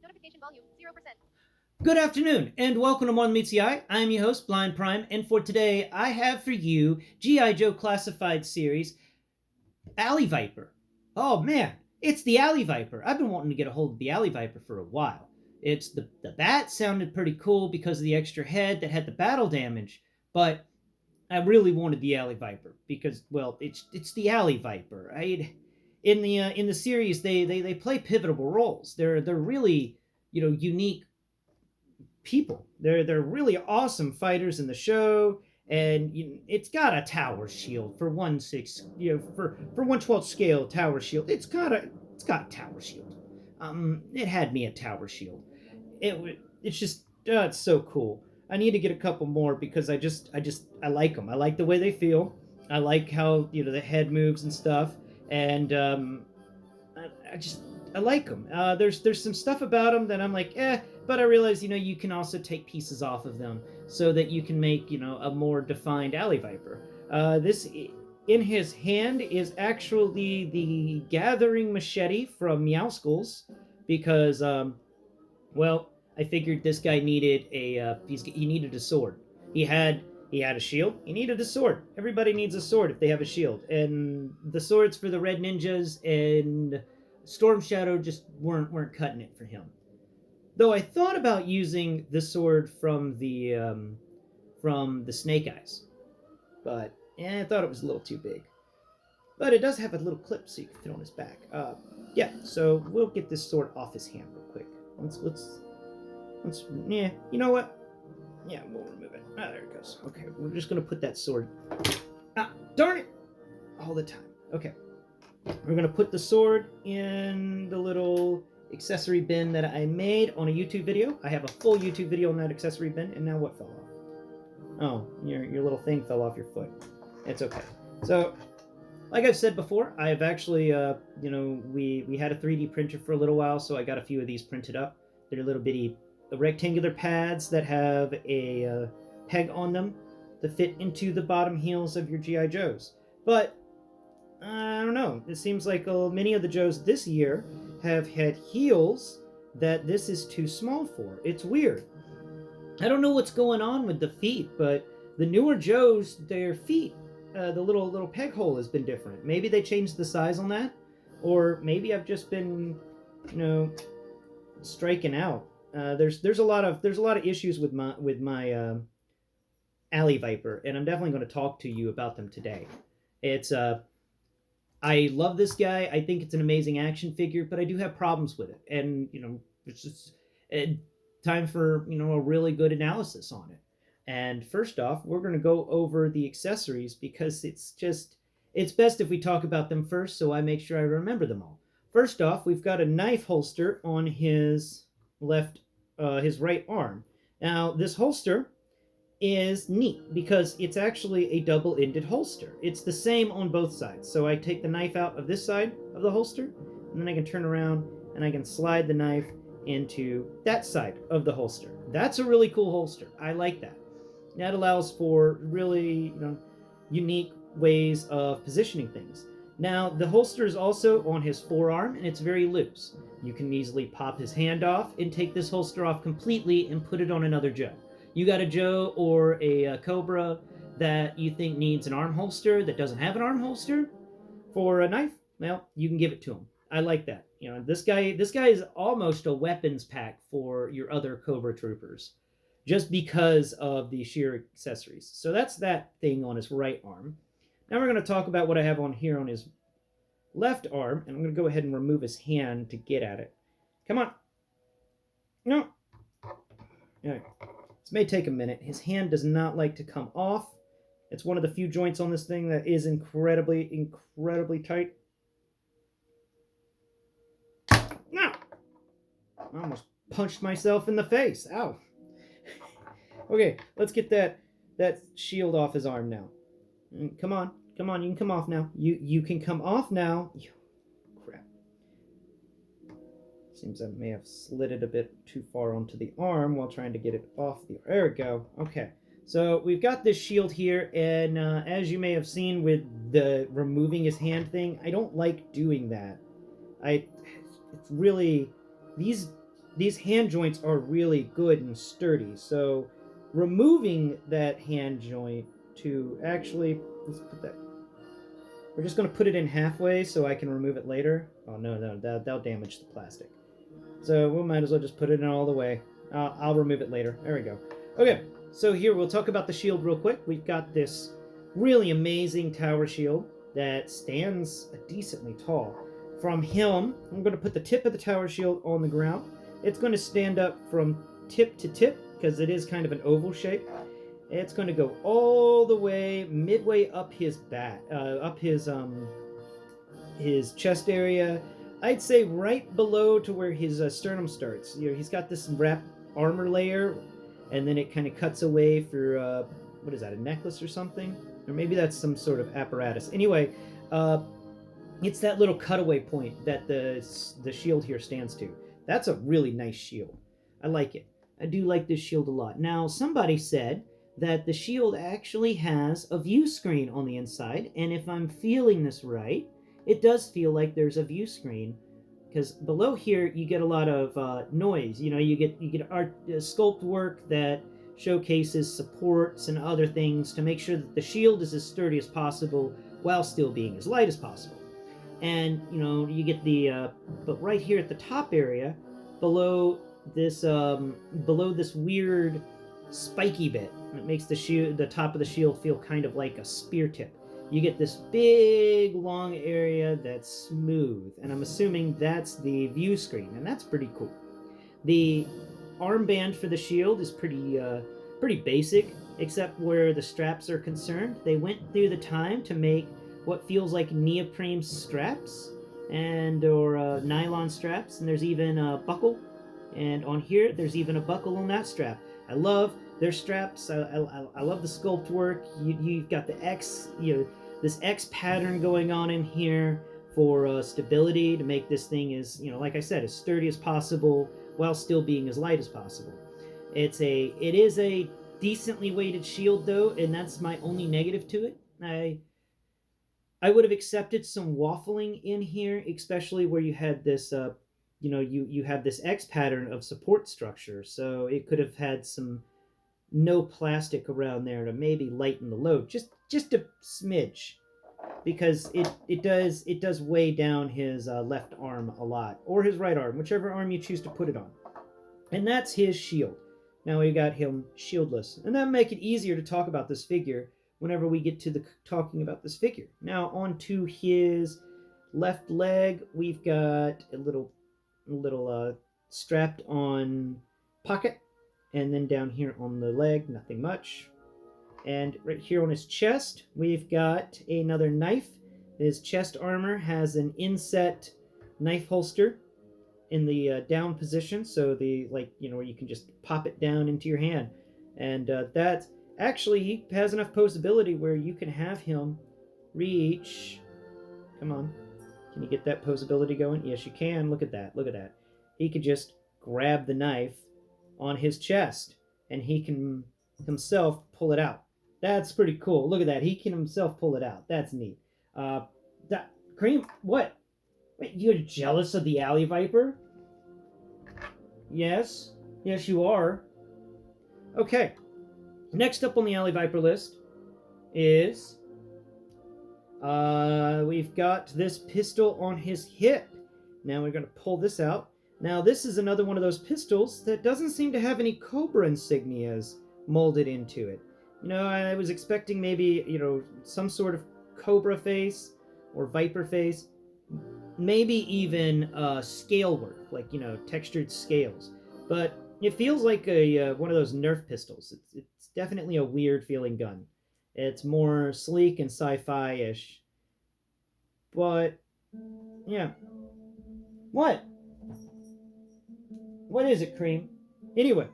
Notification volume 0%. Good afternoon, and welcome to More Than Meets the Eye. I'm your host, Blind Prime, and for today, I have for you G.I. Joe Classified Series Allie Viper. Oh man, it's the Allie Viper. I've been wanting to get a hold of the Allie Viper for a while. It's the bat sounded pretty cool because of the extra head that had the battle damage, but I really wanted the Allie Viper because, well, it's the Allie Viper. In the series they play pivotal roles. They're really unique people. They're really awesome fighters in the show, and it's got a tower shield for 1/6, for 1/12 scale tower shield. It's got a tower shield. It had me a tower shield. It's just it's so cool. I need to get a couple more because I like them. I like the way they feel. I like how the head moves and stuff, and I just I like them. There's some stuff about them that I'm like, but I realize you can also take pieces off of them so that you can make a more defined Alley Viper. This in his hand is actually the gathering machete from Meowskulls because well, I figured this guy needed he needed a sword. He had a shield. He needed a sword. Everybody needs a sword if they have a shield. And the swords for the red ninjas and Storm Shadow just weren't cutting it for him. Though I thought about using the sword from the Snake Eyes, but I thought it was a little too big. But it does have a little clip so you can fit on his back. Yeah, so we'll get this sword off his hand real quick. Let's yeah, you know what? Yeah, we'll remove it. Ah, there it goes. Okay, we're just gonna put that sword. Ah, darn it! All the time. Okay. We're gonna put the sword in the little accessory bin that I made on a YouTube video. I have a full YouTube video on that accessory bin, and now what fell off? Oh, your little thing fell off your foot. It's okay. So, like I've said before, I've actually, we had a 3D printer for a little while, so I got a few of these printed up. They're little bitty rectangular pads that have a peg on them to fit into the bottom heels of your G.I. Joes. But I don't know. It seems like many of the Joes this year have had heels that this is too small for. It's weird. I don't know what's going on with the feet, but the newer Joes, their feet, the little peg hole has been different. Maybe they changed the size on that, or maybe I've just been, striking out. There's a lot of issues with my Alley Viper, and I'm definitely going to talk to you about them today. It's I love this guy. I think it's an amazing action figure, but I do have problems with it, and it's just time for a really good analysis on it. And first off, we're going to go over the accessories because it's best if we talk about them first, so I make sure I remember them all. First off, we've got a knife holster on his his right arm. Now, this holster is neat because it's actually a double-ended holster. It's the same on both sides. So I take the knife out of this side of the holster, and then I can turn around and I can slide the knife into that side of the holster. That's a really cool holster. I like that. That allows for really unique ways of positioning things. Now, the holster is also on his forearm, and it's very loose. You can easily pop his hand off and take this holster off completely and put it on another Joe. You got a Joe or a Cobra that you think needs an arm holster that doesn't have an arm holster for a knife, well, you can give it to him. I like that. This guy is almost a weapons pack for your other Cobra troopers, just because of the sheer accessories. So that's that thing on his right arm. Now we're going to talk about what I have on here on his left arm, and I'm going to go ahead and remove his hand to get at it. Come on. No. All right. This may take a minute. His hand does not like to come off. It's one of the few joints on this thing that is incredibly, incredibly tight. No! I almost punched myself in the face. Ow. Okay, let's get that shield off his arm now. Come on, you can come off now. You can come off now. Crap. Seems I may have slid it a bit too far onto the arm while trying to get it off the... There we go. Okay, so we've got this shield here, and as you may have seen with the removing his hand thing, I don't like doing that. It's really... these hand joints are really good and sturdy. So removing that hand joint to actually, let's put that, we're just going to put it in halfway so I can remove it later. Oh, no, that'll damage the plastic. So we might as well just put it in all the way. I'll remove it later. There we go. Okay, so here we'll talk about the shield real quick. We've got this really amazing tower shield that stands decently tall. From him, I'm going to put the tip of the tower shield on the ground. It's going to stand up from tip to tip because it is kind of an oval shape. It's going to go all the way midway up his back, up his chest area. I'd say right below to where his sternum starts. You know, he's got this wrap armor layer, and then it kind of cuts away for what is that? A necklace or something? Or maybe that's some sort of apparatus. Anyway, it's that little cutaway point that the shield here stands to. That's a really nice shield. I like it. I do like this shield a lot. Now, somebody said that the shield actually has a view screen on the inside, and if I'm feeling this right, it does feel like there's a view screen, because below here you get a lot of noise. You know, you get art sculpt work that showcases supports and other things to make sure that the shield is as sturdy as possible while still being as light as possible. And you know, you get the but right here at the top area, below this weird spiky bit, it makes the top of the shield feel kind of like a spear tip. You get this big long area that's smooth, and I'm assuming that's the view screen, and that's pretty cool. The armband for the shield is pretty basic, except where the straps are concerned. They went through the time to make what feels like neoprene straps or nylon straps, and there's even a buckle. And on here, there's even a buckle on that strap. I love their straps. I love the sculpt work. You've got the X, this X pattern going on in here for stability to make this thing as, like I said, as sturdy as possible while still being as light as possible. It is a decently weighted shield though, and that's my only negative to it. I would have accepted some waffling in here, especially where you had this you have this X pattern of support structure, so it could have had some no plastic around there to maybe lighten the load just a smidge, because it does weigh down his left arm a lot, or his right arm, whichever arm you choose to put it on. And that's his shield. Now we got him shieldless, and that'll make it easier to talk about this figure whenever we get to the talking about this figure. Now onto his left leg, we've got a little strapped on pocket, and then down here on the leg, nothing much. And right here on his chest, we've got another knife. His chest armor has an inset knife holster in the down position, so where you can just pop it down into your hand. And that's actually, he has enough posability where you can have him reach. Come on. Can you get that posability going? Yes, you can. Look at that. Look at that. He could just grab the knife on his chest, and he can himself pull it out. That's pretty cool. Look at that. He can himself pull it out. That's neat. Cream, what? Wait, you're jealous of the Allie Viper? Yes. Yes, you are. Okay. Next up on the Allie Viper list is we've got this pistol on his hip. Now we're going to pull this out. Now this is another one of those pistols that doesn't seem to have any Cobra insignias molded into it. I was expecting maybe, some sort of Cobra face or Viper face. Maybe even scale work, like, textured scales. But it feels like one of those Nerf pistols. It's definitely a weird feeling gun. It's more sleek and sci-fi-ish. But, yeah. What? What is it, Cream? Anyway,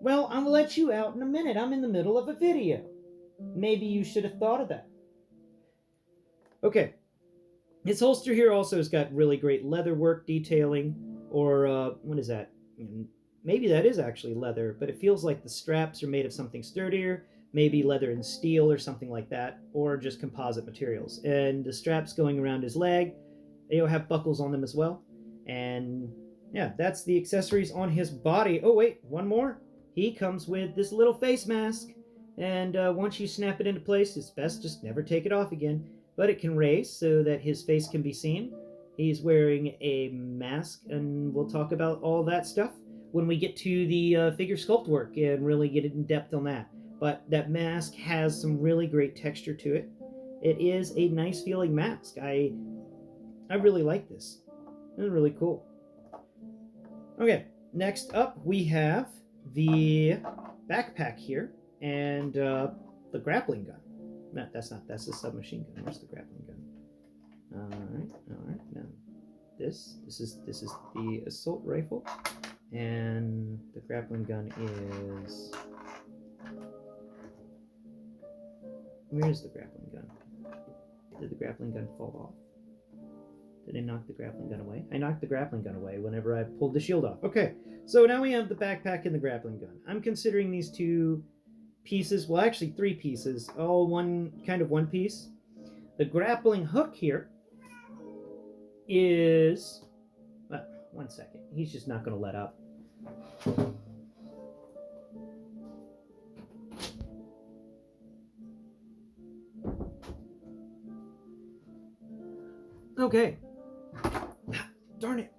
well, I'm gonna let you out in a minute. I'm in the middle of a video. Maybe you should have thought of that. Okay. His holster here also has got really great leather work detailing, or what is that? Maybe that is actually leather, but it feels like the straps are made of something sturdier, maybe leather and steel or something like that, or just composite materials. And the straps going around his leg, they have buckles on them as well. And Yeah, that's the accessories on his body. Oh, wait, one more. He comes with this little face mask. And once you snap it into place, it's best just never take it off again. But it can raise so that his face can be seen. He's wearing a mask, and we'll talk about all that stuff when we get to the figure sculpt work and really get in depth on that. But that mask has some really great texture to it. It is a nice feeling mask. I really like this. It's really cool. Okay, next up we have the backpack here and the grappling gun. No, that's not. That's the submachine gun. Where's the grappling gun? All right. Now, this is the assault rifle, and the grappling gun is. Where's the grappling gun? Did the grappling gun fall off? Did I knock the grappling gun away? I knocked the grappling gun away whenever I pulled the shield off. Okay, so now we have the backpack and the grappling gun. I'm considering these two pieces, well, actually three pieces, all one piece. The grappling hook here is, well, 1 second. He's just not going to let up. Okay. Darn it.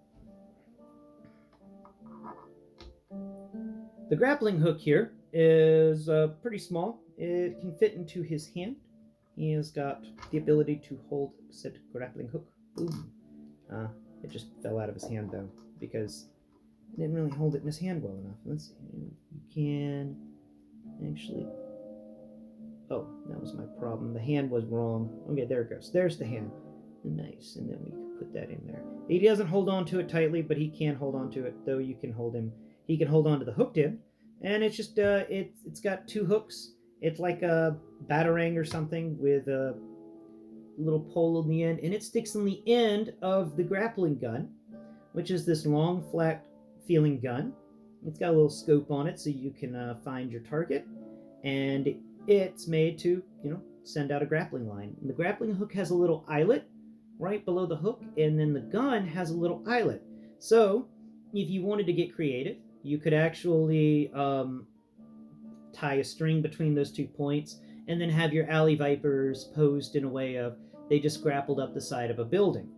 The grappling hook here is pretty small. It can fit into his hand. He has got the ability to hold said grappling hook. Boom. It just fell out of his hand though, because he didn't really hold it in his hand well enough. Let's see. You can actually. Oh, that was my problem. The hand was wrong. Okay, there it goes. There's the hand. Nice. And then we can put that in there. He doesn't hold on to it tightly, but he can hold on to it, though you can hold him. He can hold on to the hooked end. And it's just, it's got two hooks. It's like a batarang or something with a little pole on the end, and it sticks in the end of the grappling gun, which is this long, flat feeling gun. It's got a little scope on it so you can find your target, and it's made to, send out a grappling line. And the grappling hook has a little eyelet right below the hook, and then the gun has a little eyelet. So if you wanted to get creative, you could actually tie a string between those 2 points and then have your Allie Vipers posed in a way of they just grappled up the side of a building.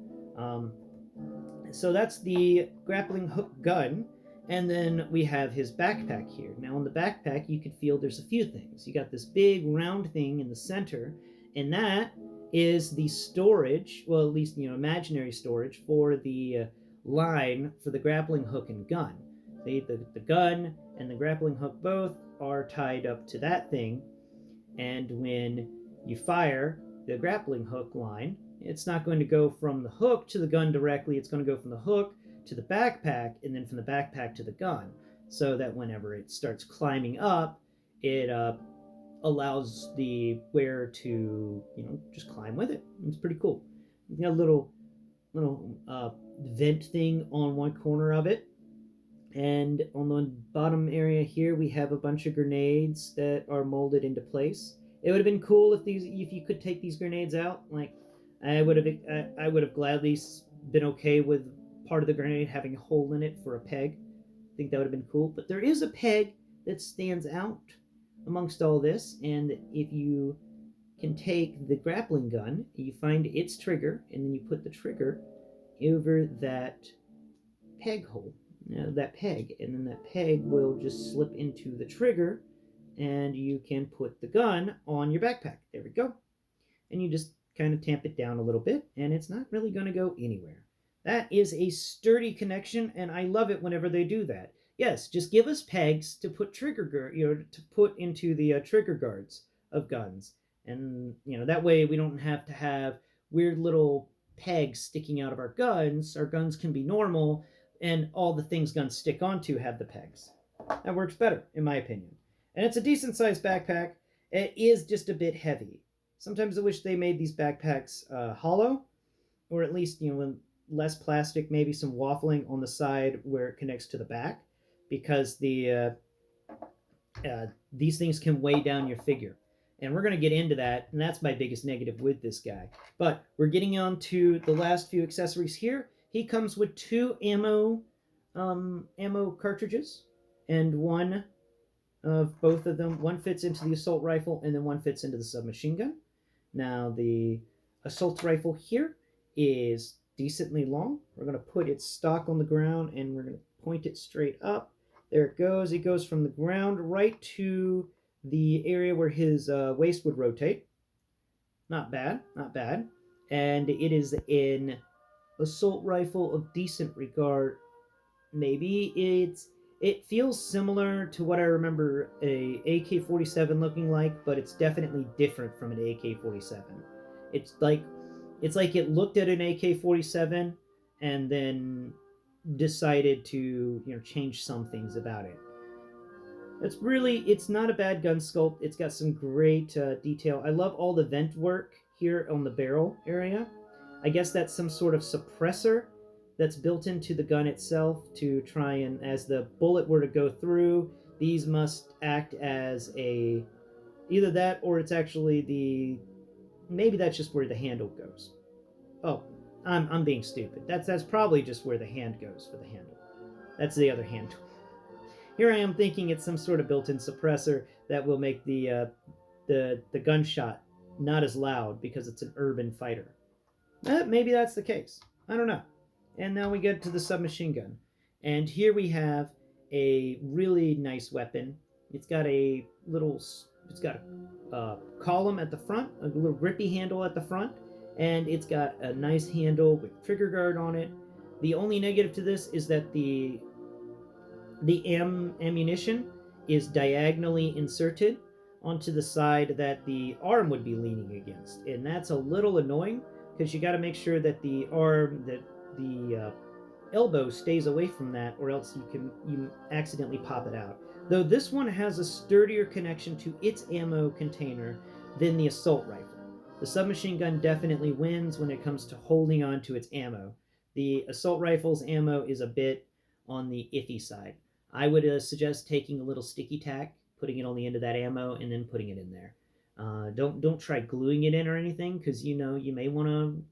So that's the grappling hook gun. And then we have his backpack here. Now on the backpack, you can feel there's a few things. You got this big round thing in the center, and that is the storage, well, at least, imaginary storage for the line for the grappling hook and gun. The gun and the grappling hook both are tied up to that thing, and when you fire the grappling hook line, it's not going to go from the hook to the gun directly. It's going to go from the hook to the backpack, and then from the backpack to the gun, so that whenever it starts climbing up, it allows the wearer to, just climb with it. It's pretty cool. You got a little vent thing on one corner of it, and on the bottom area here, we have a bunch of grenades that are molded into place. It would have been cool if you could take these grenades out. Like, I would have gladly been okay with part of the grenade having a hole in it for a peg. I think that would have been cool. But there is a peg that stands out amongst all this, and if you can take the grappling gun, you find its trigger, and then you put the trigger over that peg hole, that peg, and then that peg will just slip into the trigger, and you can put the gun on your backpack. There we go. And you just kind of tamp it down a little bit, and it's not really going to go anywhere. That is a sturdy connection, and I love it whenever they do that. Yes, just give us pegs to put to put into the trigger guards of guns, and that way we don't have to have weird little pegs sticking out of our guns. Our guns can be normal, and all the things guns stick onto have the pegs. That works better, in my opinion. And it's a decent sized backpack. It is just a bit heavy. Sometimes I wish they made these backpacks hollow, or at least less plastic, maybe some waffling on the side where it connects to the back, because these things can weigh down your figure. And we're going to get into that, and that's my biggest negative with this guy. But we're getting on to the last few accessories here. He comes with 2 ammo ammo cartridges, and one of both of them. One fits into the assault rifle, and then one fits into the submachine gun. Now, the assault rifle here is decently long. We're going to put its stock on the ground, and we're going to point it straight up. There it goes. It goes from the ground right to the area where his waist would rotate. Not bad, not bad. And it is an assault rifle of decent regard. Maybe it feels similar to what I remember a AK-47 looking like, but it's definitely different from an AK-47. It's like it looked at an AK-47 and then decided to change some things about it. It's not a bad gun sculpt. It's got some great detail. I love all the vent work here on the barrel area. I guess that's some sort of suppressor that's built into the gun itself to try and, as the bullet were to go through, these must act as a either that or it's actually the maybe that's just where the handle goes. Oh, I'm being stupid. That's probably just where the hand goes for the handle. That's the other hand. Here I am thinking it's some sort of built-in suppressor that will make the gunshot not as loud because it's an urban fighter. Maybe that's the case. I don't know. And now we get to the submachine gun. And here we have a really nice weapon. It's got a column at the front, a little grippy handle at the front, and it's got a nice handle with trigger guard on it. The only negative to this is that the ammunition is diagonally inserted onto the side that the arm would be leaning against, and that's a little annoying because you got to make sure that the elbow stays away from that, or else you accidentally pop it out. Though this one has a sturdier connection to its ammo container than the assault rifle. The submachine gun definitely wins when it comes to holding on to its ammo. The assault rifle's ammo is a bit on the iffy side. I would suggest taking a little sticky tack, putting it on the end of that ammo, and then putting it in there. Don't try gluing it in or anything, because you may want to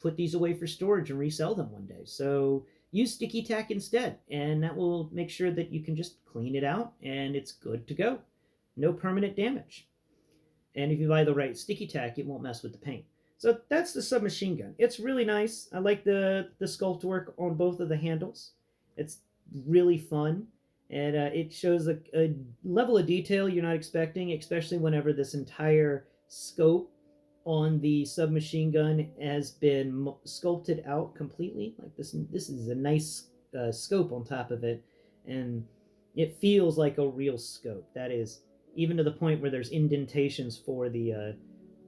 put these away for storage and resell them one day. So use sticky tack instead, and that will make sure that you can just clean it out and it's good to go. No permanent damage. And if you buy the right sticky tack, it won't mess with the paint. So that's the submachine gun. It's really nice. I like the sculpt work on both of the handles. It's really fun, and it shows a level of detail you're not expecting, especially whenever this entire scope on the submachine gun has been sculpted out completely. Like this is a nice scope on top of it, and it feels like a real scope. That is, even to the point where there's indentations for the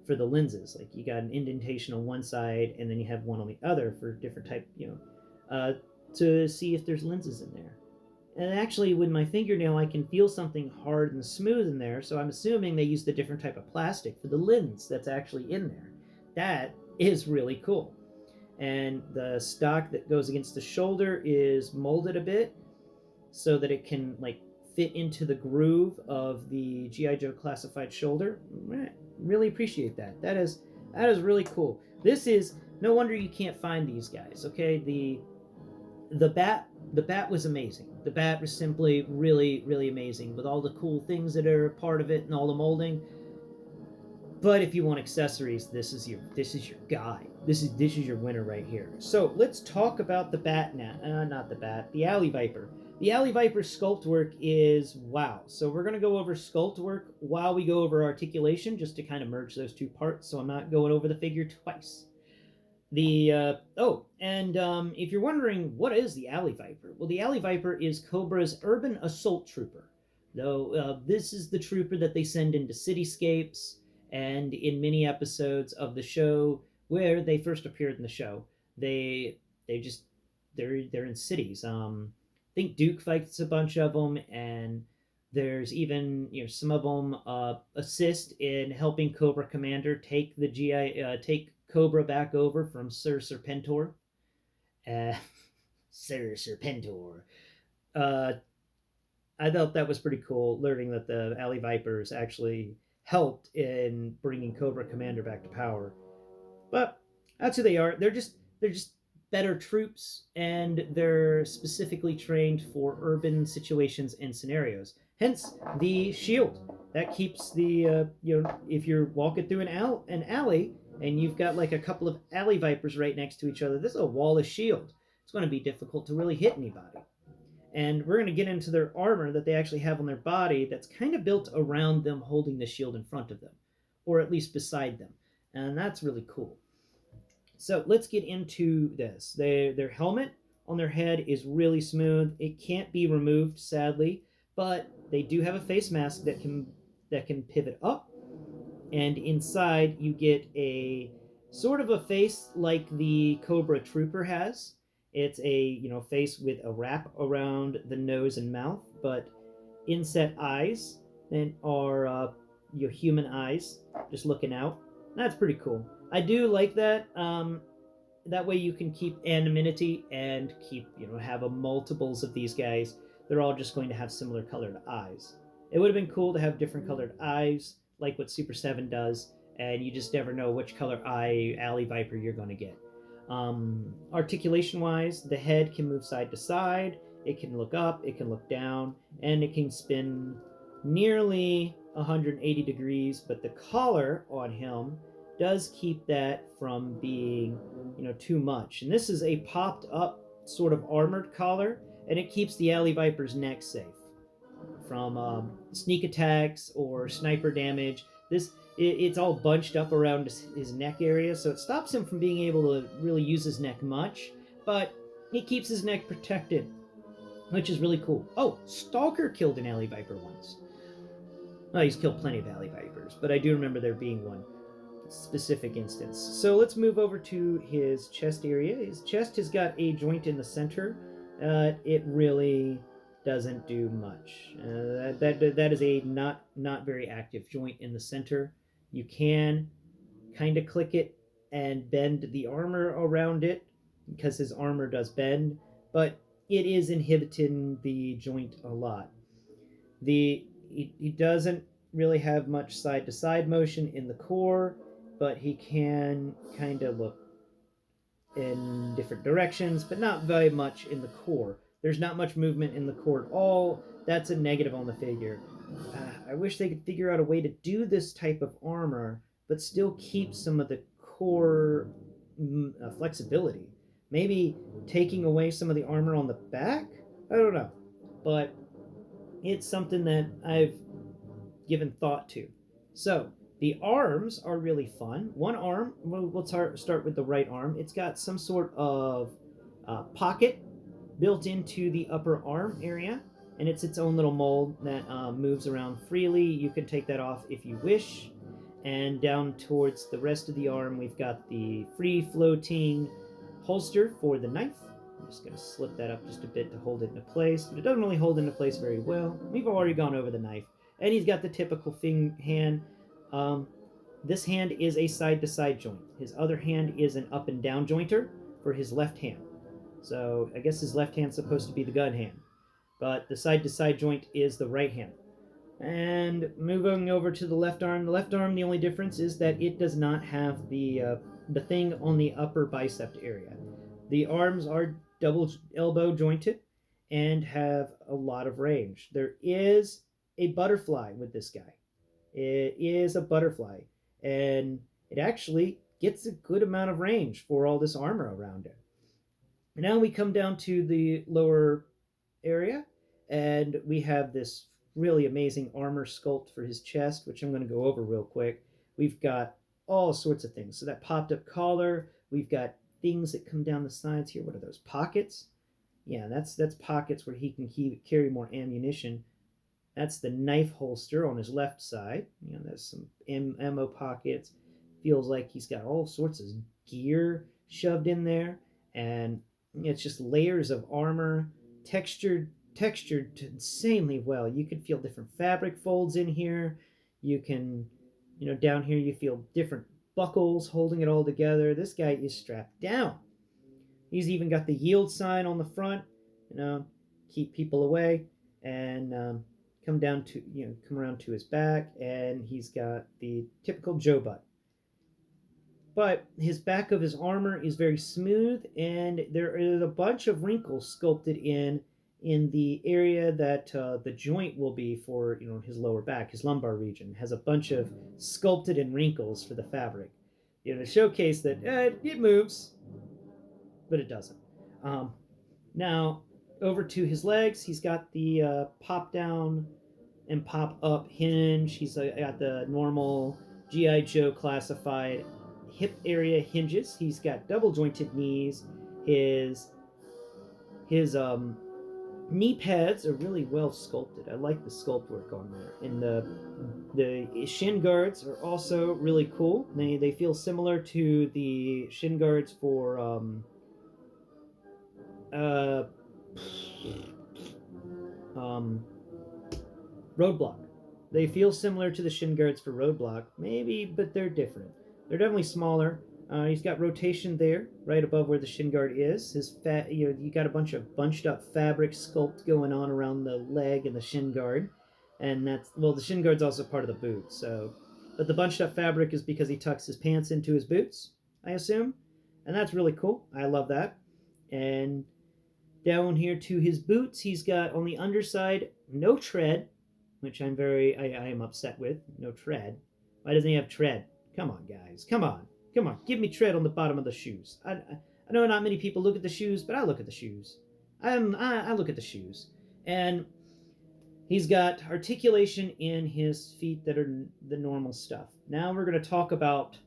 lenses. Like you got an indentation on one side, and then you have one on the other for different type, to see if there's lenses in there. And actually, with my fingernail, I can feel something hard and smooth in there, so I'm assuming they used a different type of plastic for the lens that's actually in there. That is really cool. And the stock that goes against the shoulder is molded a bit so that it can fit into the groove of the G.I. Joe classified shoulder. Really appreciate that. That is really cool. This is no wonder you can't find these guys. Okay, the bat was amazing. The bat was simply really, really amazing with all the cool things that are part of it and all the molding. But if you want accessories, this is your guy. This is your winner right here. So let's talk about the bat now. Not the bat, the Allie Viper. The Allie Viper sculpt work is wow. So we're going to go over sculpt work while we go over articulation, just to kind of merge those two parts, so I'm not going over the figure twice. If you're wondering, what is the Allie Viper? Well, the Allie Viper is Cobra's urban assault trooper. Though this is the trooper that they send into cityscapes and in many episodes of the show where they first appeared in the show. They're in cities. I think Duke fights a bunch of them, and there's even some of them assist in helping Cobra Commander take take Cobra back over from Sir Serpentor. Sir Serpentor. I thought that was pretty cool, learning that the Allie Vipers actually helped in bringing Cobra Commander back to power. But that's who they are. They're just better troops, and they're specifically trained for urban situations and scenarios. Hence the shield that keeps the if you're walking through an alley and you've got like a couple of alley vipers right next to each other, this is a wall of shield. It's going to be difficult to really hit anybody. And we're going to get into their armor that they actually have on their body that's kind of built around them holding the shield in front of them, or at least beside them. And that's really cool. So let's get into this. Their helmet on their head is really smooth. It can't be removed, sadly, but they do have a face mask that can pivot up, and inside you get a sort of a face like the Cobra Trooper has. It's a face with a wrap around the nose and mouth, but inset eyes and are your human eyes just looking out. That's pretty cool. I do like that. That way you can keep anonymity and keep have a multiples of these guys. They're all just going to have similar colored eyes. It would have been cool to have different colored eyes, like what Super 7 does, and you just never know which color eye Alley Viper you're going to get. Articulation wise, the head can move side to side, it can look up, it can look down, and it can spin nearly 180 degrees, but the collar on him does keep that from being too much. And this is a popped up sort of armored collar, and it keeps the Alley Viper's neck safe from sneak attacks or sniper damage. It's all bunched up around his neck area, so it stops him from being able to really use his neck much, but it keeps his neck protected, which is really cool. Oh, Stalker killed an Alley Viper once. Well, he's killed plenty of Alley Vipers, but I do remember there being one specific instance. So let's move over to his chest area. His chest has got a joint in the center. It really doesn't do much. That is a not very active joint in the center. You can kind of click it and bend the armor around it because his armor does bend, but it is inhibiting the joint a lot. He doesn't really have much side to side motion in the core, but he can kind of look in different directions, but not very much in the core. There's not much movement in the core at all. That's a negative on the figure. I wish they could figure out a way to do this type of armor, but still keep some of the core flexibility. Maybe taking away some of the armor on the back? I don't know. But it's something that I've given thought to. So, the arms are really fun. One arm, we'll start with the right arm. It's got some sort of pocket built into the upper arm area, and it's its own little mold that moves around freely. You can take that off if you wish. And down towards the rest of the arm, we've got the free floating holster for the knife. I'm just going to slip that up just a bit to hold it into place, but it doesn't really hold into place very well. We've already gone over the knife. And he's got the typical hand. This hand is a side-to-side joint. His other hand is an up and down jointer for his left hand. So I guess his left hand's supposed to be the gun hand, but the side-to-side joint is the right hand. And moving over to the left arm, the only difference is that it does not have the thing on the upper bicep area. The arms are double elbow jointed and have a lot of range. There is a butterfly with this guy. It is a butterfly, and it actually gets a good amount of range for all this armor around it. Now we come down to the lower area, and we have this really amazing armor sculpt for his chest, which I'm going to go over real quick. We've got all sorts of things. So that popped up collar, we've got things that come down the sides here. What are those, pockets? Yeah, that's pockets where he can carry more ammunition. That's the knife holster on his left side. There's some ammo pockets. Feels like he's got all sorts of gear shoved in there, and it's just layers of armor, textured insanely well. You can feel different fabric folds in here. You can, down here you feel different buckles holding it all together. This guy is strapped down. He's even got the yield sign on the front, keep people away, and come around to his back, and he's got the typical Joe butt. but his back of his armor is very smooth, and there is a bunch of wrinkles sculpted in the area that the joint will be for his lower back. His lumbar region has a bunch of sculpted in wrinkles for the fabric, to showcase that it moves, but it doesn't. Um, Now, over to his legs, he's got the pop down and pop up hinge. He's got the normal G.I. Joe classified hip area hinges. He's got double jointed knees. His knee pads are really well sculpted. I like the sculpt work on there. And the shin guards are also really cool. They feel similar to the shin guards for uh, Roadblock. They feel similar to the shin guards for Roadblock, maybe, but they're different. They're definitely smaller. He's got rotation there, right above where the shin guard is. His fat, you got a bunch of bunched up fabric sculpt going on around the leg and the shin guard, and the shin guard's also part of the boot. So, but the bunched up fabric is because he tucks his pants into his boots, I assume, and that's really cool. I love that. And down here to his boots, he's got on the underside no tread, which I am upset with. No tread. Why doesn't he have tread? Come on, guys. Come on. Give me tread on the bottom of the shoes. I know not many people look at the shoes, but I look at the shoes. I look at the shoes. And he's got articulation in his feet that are the normal stuff. Now we're going to talk about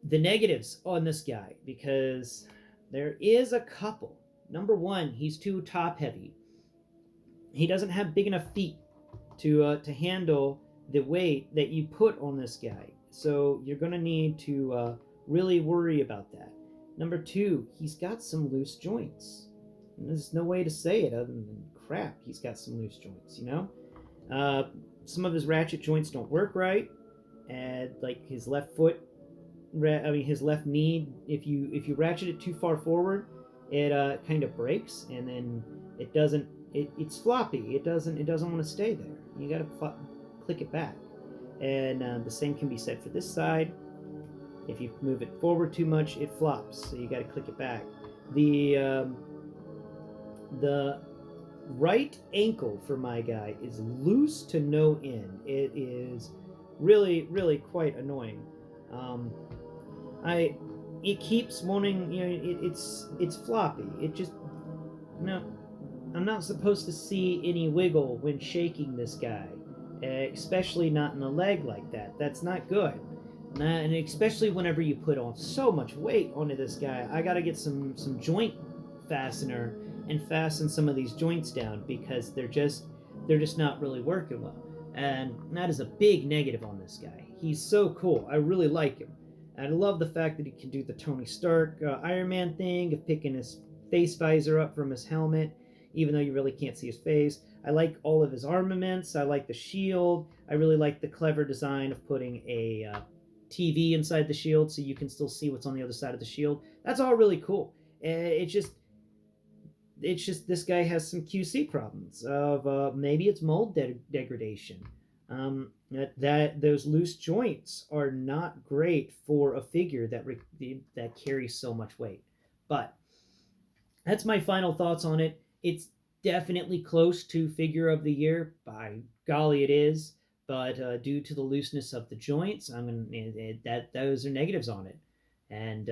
the negatives on this guy, because there is a couple. Number one, he's too top heavy. He doesn't have big enough feet to handle the weight that you put on this guy. So you're going to need to really worry about that. Number two, he's got some loose joints. And there's no way to say it other than crap. He's got some loose joints, some of his ratchet joints don't work right, and like his left foot, his left knee. If you ratchet it too far forward, it kind of breaks, and then it doesn't. It's floppy. It doesn't want to stay there. You got to click it back, and the same can be said for this side. If you move it forward too much, it flops. So you got to click it back. The right ankle for my guy is loose to no end. It is really, really quite annoying. It keeps wanting, it's floppy. It just, I'm not supposed to see any wiggle when shaking this guy, especially not in the leg like that. That's not good. And especially whenever you put on so much weight onto this guy, I gotta get some joint fastener and fasten some of these joints down, because they're just not really working well. And that is a big negative on this guy. He's so cool. I really like him. And I love the fact that he can do the Tony Stark Iron Man thing of picking his face visor up from his helmet, even though you really can't see his face. I like all of his armaments. I like the shield. I really like the clever design of putting a TV inside the shield so you can still see what's on the other side of the shield. That's all really cool. It's just this guy has some QC problems of maybe it's mold degradation. That those loose joints are not great for a figure that carries so much weight. But that's my final thoughts on it. It's definitely close to figure of the year. By golly, it is. But due to the looseness of the joints, those are negatives on it. And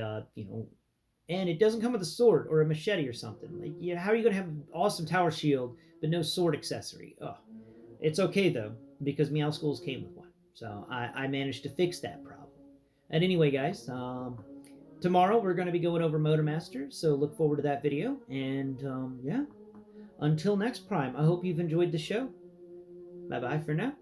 and it doesn't come with a sword or a machete or something. Like, how are you gonna have an awesome tower shield but no sword accessory? Oh, it's okay though, because Meowskulls came with one, so I managed to fix that problem. And anyway, guys, tomorrow we're going to be going over Motormaster, so look forward to that video. And yeah, until next Prime, I hope you've enjoyed the show. Bye bye for now.